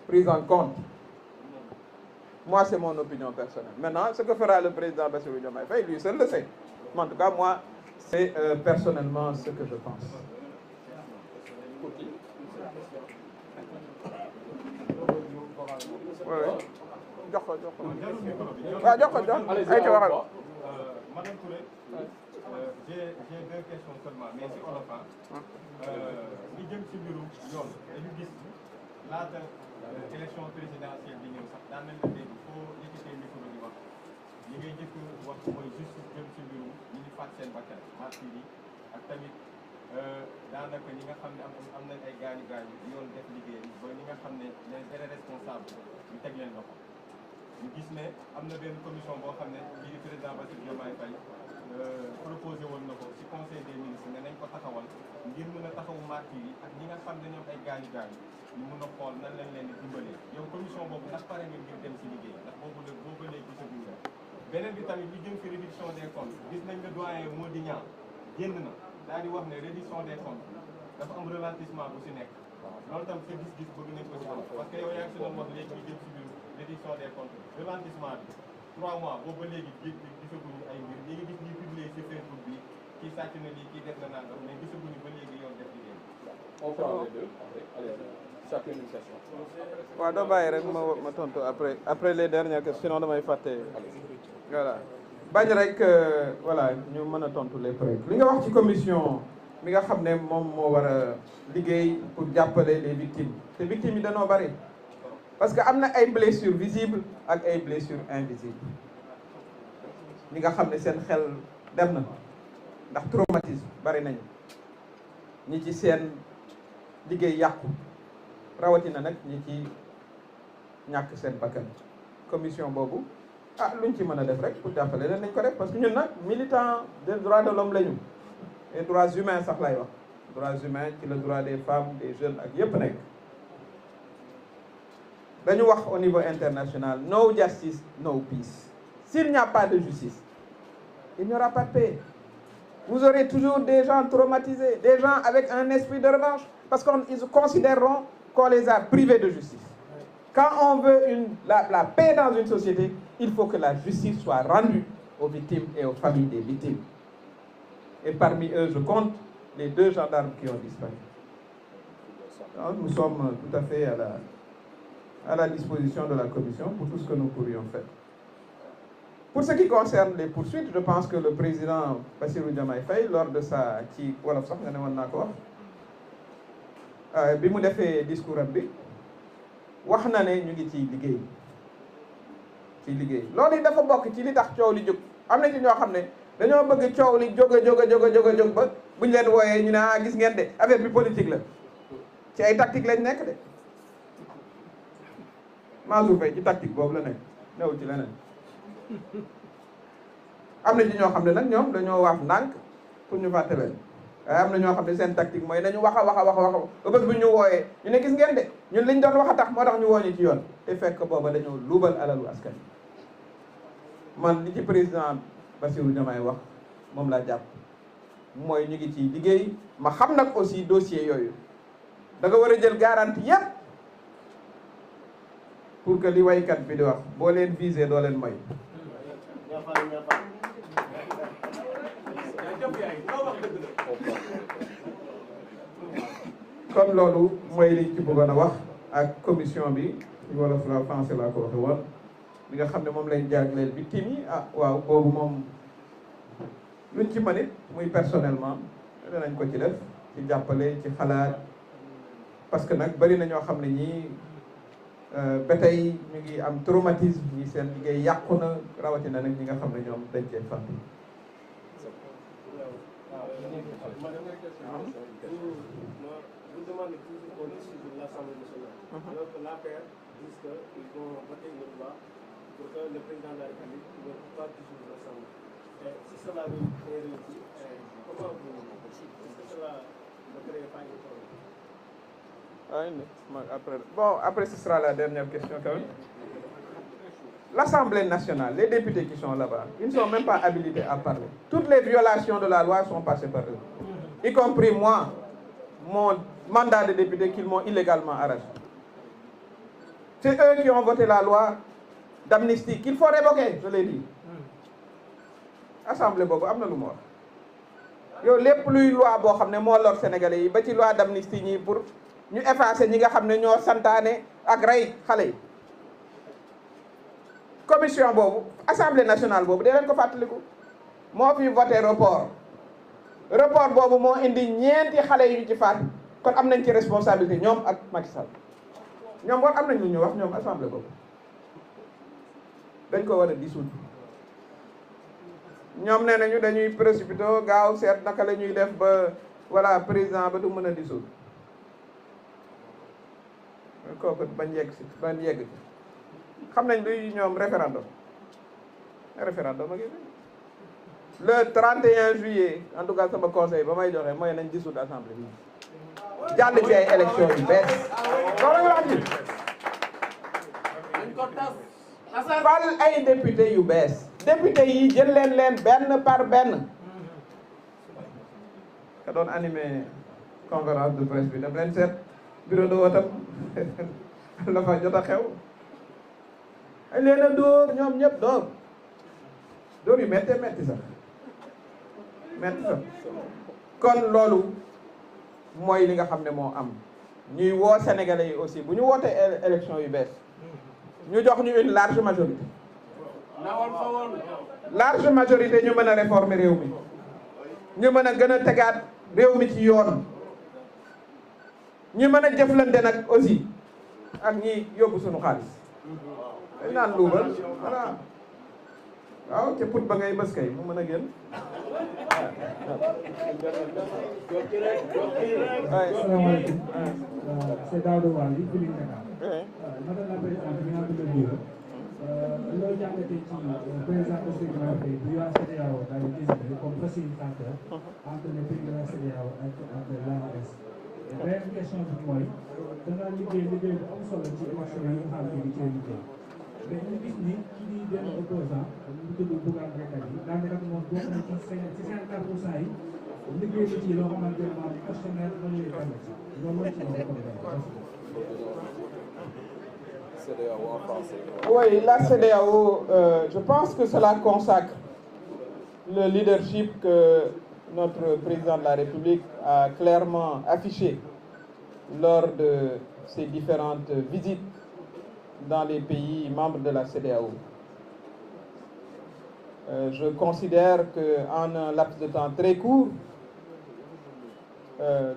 prise en compte. Moi, c'est mon opinion personnelle. Maintenant, ce que fera le président Bassirou Diomaye Faye, lui seul le sait. Mais en tout cas, moi, c'est personnellement ce que je pense. Madame Touré, j'ai deux questions seulement, mais si on le fait, li jëm ci mbirum yoon dañu gis laata élection présidentielle bi ñëw sax daan nañ la dégg foo yëkkatee micro di wax li ngay njëkk wax mooy justice jëm ci mbirum ñi ñu faat seen bakkan martyrs yi ak tamit daanaka ñi nga xam ne am nañ ay gaañu yoon def liggéey ba ñi nga xam ne les vrais responsables ñu teg leen loxo. ñu gis ne am na benn commission boo xam ne lii di président Bassirou Diomaye Faye proposé woon na ko ci conseil des ministres ne nañ ko taxawal ngir mën a taxawu martyrs yi ak ñi nga xam ne ñoom ay gaañu ñu mën a xool nan lañ leen di dimbalee yow commission boobu ndax pare ngeen ngir dem ci liggéey ndax boobu ba léegi gisaguñ la. beneen bi tamit li jëm ci réduction des comptes gis nañ ne doyen Mody Niang génn na daal di wax ne réduction des comptes dafa am ralentissement bu ci nekk loolu tam sa gis-gis bëgg nañ ko ci am parce que yow yaa ngi si doon wax léegi ñu jëm ci biir réduction des comptes ralentissement bi 3 mois boobu ba léegi gisaguñu ay mbir ñi ngi gis ñuy publier ci Facebook bi kii sàcc na lii kii def na nangam mais gisaguñu ba léegi yoon def liggéey. On prend les deux. Allez-y. Chacune une question. waaw doo bàyyi rek ma tontu après les dernières questions sinon damay fàtte. voilà bañ rek voilà ñu mën a tontu les projets li nga wax ci commission mi nga xam ne moom moo war a liggéey pour jàppale les victimes te victimes yi dañoo bari parce que am na ay blessures visibles ak ay blessures invisibles ñi nga xam ne seen xel dem na ndax traumatisme bari nañu ñi ci seen liggéey yàqu rawatina nag ñi ci ñàkk seen bakkan commission boobu luñ ci mën a def rek pour jàppale leen nañ ko def parce que ñun nag militant des droits de l'homme lañu les droits humains sax lay wax droits humains ci le droit des femmes des jeunes ak yépp nekk dañu wax au niveau international no justice no peace. S'il n'y a pas de justice il n'y aura pas de paix. Vous aurez toujours des gens traumatisés, des gens avec un esprit de revanche parce qu'ils considéreront qu'on les a privés de justice. Quand on veut la paix dans une société, il faut que la justice soit rendue aux victimes et aux familles des victimes. Et parmi eux, je compte les 2 gendarmes qui ont disparu. Alors, nous sommes tout à fait à la disposition de la commission pour tout ce que nous pourrions faire. Pour ce qui concerne les poursuites, je pense que le président Bassirou Diomaye Faye, lors de sa ci wolof sax nga ne woon naa ko wax bi mu defee discours am bi wax na ne ñu ngi ciy liggéey loolu yi dafa bokk ci li tax coow li jóg am na ci ñoo xam ne dañoo bëgg coow li jóg ba buñ leen wooyee ñu ne gis ngeen de affaire bi politique la ci ay tactique lañ nekk de Mansour Faye ci tactique boobu la nekk newul ci leneen am na ci ñoo xam ne nag ñoom dañoo waaf ndànk pour ñu fàtte leen waaye am na ñoo xam ne seen tactique mooy nañu wax ba bés bu ñu wooyee ñu ne gis ngeen de ñun liñ doon wax a tax moo tax ñu wooñu ci yoon te fekk booba dañoo luubal alalu askan man li ci président Bassirou Diomaye wax moom laa jàpp mooy ñu ngi ci liggéey ma xam nag aussi dossier yooyu da nga war a jël garantie yépp pour que li waykat bi di wax boo leen visé doo leen may kon loolu mooy liñ ci bëggoon a wax ak commission bi ñu wolof la français laa ko waxe woon li nga xam ne moom lañ jagleel victime yi waaw boobu moom luñ ci mën it muy personnellement danañ ko ci def ci jàppale ci xalaat parce que nag bari na ñoo xam ne ñii ba tey ñu ngi am traumatisme ñi seen liggéey yàqu na rawatina nag ñi nga xam ne ñoom dañ cee fàtte. Vous demandez toujours au dessus de l'Assemblée nationale. Alors que l'APR dit qu'ils vont voter une loi pour que le président de la République ne puisse pas dissoudre l'Assemblée. Si cela est réussi, comment vous est-ce que cela ne crée pas une problème? Après ce sera la dernière question quand même. L'Assemblée nationale, les députés qui sont là-bas, ils ne sont même pas habilités à parler. Toutes les violations de la loi sont passées par eux. Y compris moi, mon mandat de député qu'ils m'ont illégalement arraché. C'est eux qui ont voté la loi d'amnistie qu'il faut révoquer, je l'ai dit. Assemblée boobu am na lu mu wax yow lépp luy loi boo xam ne moo lor Sénégalais yi ba ci loi d'amnistie ñi pour ñu effacer ñi nga xam ne ñoo santaane ak rey xale yi. Commission boobu Assemblée nationale boobu dee leen ko fàttaliku moo fi voté report boobu moo indi ñeenti xale yu ci faat kon am nañ ci responsabilité ñoom ak Macky Sall ñoom war am nañ lu ñu wax ñoom assemblée boobu dañ ko war a dissoudre ñoom nee nañu dañuy précipité gaaw seet naka la ñuy def ba voilà président ba du mën a dissoudre kooku bañ yegg si xam nañ luy ñoom référendum ak le 31 juillet en tout cas sama conseil ba may joxe mooy nañ dissoudre assemblée bi jàll ci ay élection yu bees loolu la wax ji fal ay député yu bees député yi jël leen benn par benn ka doon animé conférence de presse bi daf leen seet bureau de vote la fa jot a xew ay leen a dóor ñoom ñëpp dóor yu metti sax kon loolu mooy li nga xam ne moo am ñuy woo sénégalais yi aussi bu ñu wootee élection yu bees ñu jox ñu une large majorité ñu mën a réformer réew mi ñu mën a gën a tegaat réew mi ci yoon ñu mën a jëflante nag aussi ak ñi yóbbu suñu xaalis dañ naan luubal voilà waaw ca put ba ngay bës kay mu mën a génn Asalaamaaleykum. C'est Daouda Wali, Feeling Dakar. Madame la présidente, ñu ngi leen di nuyu. Loo jàngatee ci président Bassirou Diomaye Faye bu waa CEDEAO daal di désigné comme facilitateur entre les pays de la CEDEAO ak l'AES. Beneen question bi mooy da nga liggéey bu am solo ci élection yi nga xam ne bi ci liggéey. mais ñu gis ni ci di benn opposant ñu tudd Bougane Gueye Dany daanaka moom bokk na ci 54% yi liggéey na ci loo xamante ne moom questionnaire mënu lay tànn ci loolu mooy ci Oui, la CEDEAO, je pense que cela consacre le leadership que notre président de la République a clairement affiché lors de ses différentes visites dans les pays membres de la CEDEAO. Je considère qu'en un laps de temps très court,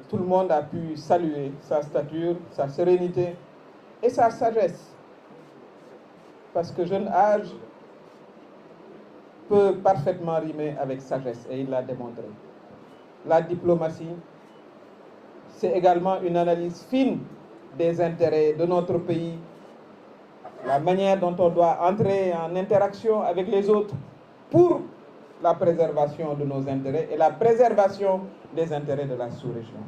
tout le monde a pu saluer sa stature, sa sérénité et sa sagesse. Parce que jeune âge peut parfaitement rimer avec sagesse et il l'a démontré. La diplomatie, c'est également une analyse fine des intérêts de notre pays, la manière dont on doit entrer en interaction avec les autres pour la préservation de nos intérêts et la préservation des intérêts de la sous-région.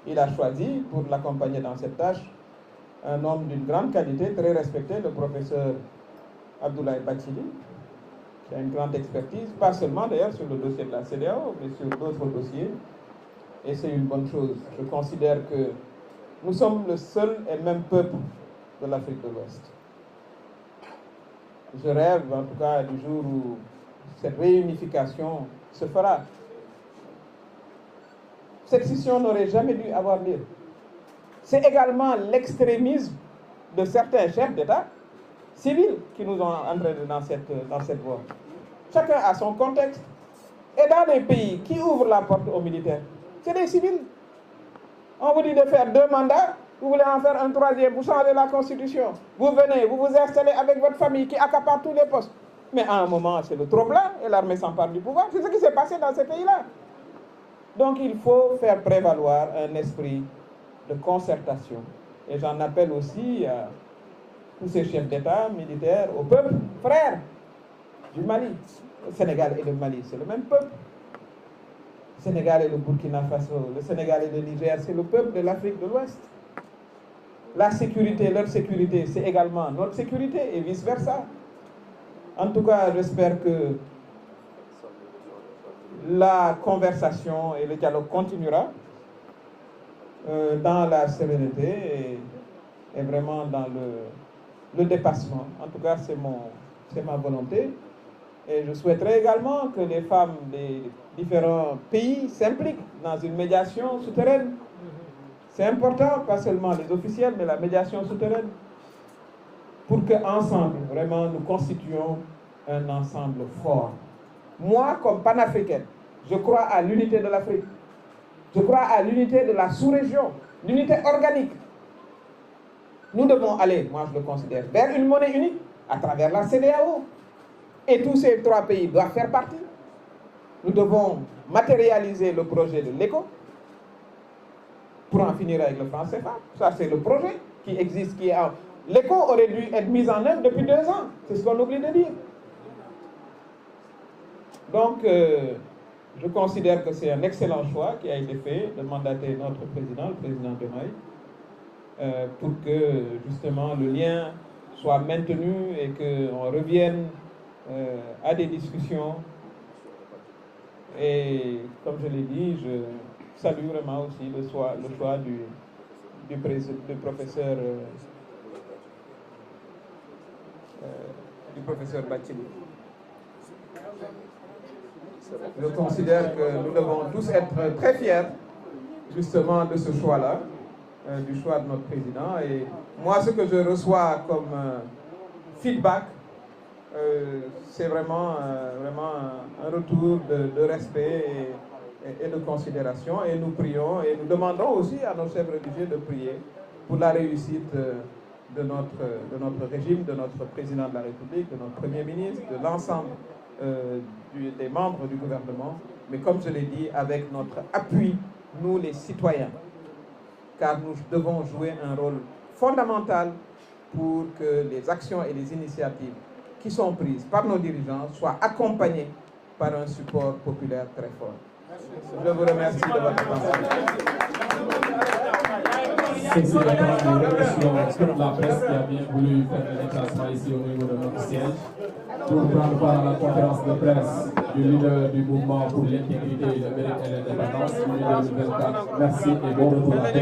Il a choisi, pour l'accompagner dans cette tâche, un homme d'une grande qualité, très respecté, le professeur Abdoulaye Bathily, qui a une grande expertise, pas seulement d'ailleurs sur le dossier de la CEDEAO, mais sur d'autres dossiers. Et c'est une bonne chose. Je considère que nous sommes le seul et même peuple de l'Afrique de l'Ouest. Je rêve en tout cas du jour où cette réunification se fera. Cette scission n'aurait jamais dû avoir lieu. C'est également l'extrémisme de certains chefs d'État civils qui nous ont entraînés dans cette voie. Chacun a son contexte. Et dans les pays qui ouvrent la porte aux militaires, c'est des civils. On vous dit de faire 2 mandats, vous voulez en faire un 3e, vous changez la constitution. Vous venez, vous vous installez avec votre famille qui accapare tous les postes. Mais à un moment, c'est le trop-plein et l'armée s'empare du pouvoir. C'est ce qui s'est passé dans ces pays-là. Donc il faut faire prévaloir un esprit de concertation. Et j'en appelle aussi à tous ces chefs d'État, militaires, au peuple, frères du Mali. Le Sénégal et le Mali, c'est le même peuple. Le Sénégal et le Burkina Faso, le Sénégal et le Niger, c'est le peuple de l'Afrique de l'Ouest. La sécurité, leur sécurité, c'est également notre sécurité et vice-versa. En tout cas, j'espère que la conversation et le dialogue continuera dans la sérénité et est vraiment dans le dépassement. En tout cas, c'est ma volonté. Et je souhaiterais également que les femmes des différents pays s'impliquent dans une médiation souterraine. C'est important, pas seulement les officiels, mais la médiation souterraine. Pour qu'ensemble, vraiment, nous constituions un ensemble fort. Moi, comme panafricaine, je crois à l'unité de l'Afrique. Je crois à l'unité de la sous-région, l'unité organique. Nous devons aller, moi je le considère, vers une monnaie unique à travers la CEDEAO. Et tous ces 3 pays doivent faire partie. Nous devons matérialiser le projet de l'ECO pour en finir avec le franc CFA. Ça, c'est le projet qui existe, qui est en... L'ECO aurait dû être mis en œuvre depuis 2 ans. C'est ce qu'on oublie de dire. Donc, je considère que c'est un excellent choix qui a été fait de mandater notre président, le président Diomaye, pour que, justement, le lien soit maintenu et qu'on revienne à des discussions. Et, comme je l'ai dit, je salue vraiment aussi le choix du professeur Bathily. Je considère que nous devons tous être très fiers justement de ce choix-là, du choix de notre président. Et moi, ce que je reçois comme feedback, c'est vraiment un retour de respect et de considération. Et nous prions et nous demandons aussi à nos chefs religieux de prier pour la réussite de notre régime, de notre président de la République, de notre Premier ministre, de l'ensemble des membres du gouvernement, mais comme je l'ai dit, avec notre appui, nous les citoyens, car nous devons jouer un rôle fondamental pour que les actions et les initiatives qui sont prises par nos dirigeants soient accompagnées par un support populaire très fort. Je vous remercie de votre attention. Ceci étant, nous remercions toute la presse qui a bien voulu faire le déplacement ici au niveau de notre siège pour prendre part à la conférence de presse du leader du mouvement pour l'intégrité, le mérite et l'indépendance, 2024. Merci et bon retour à tous.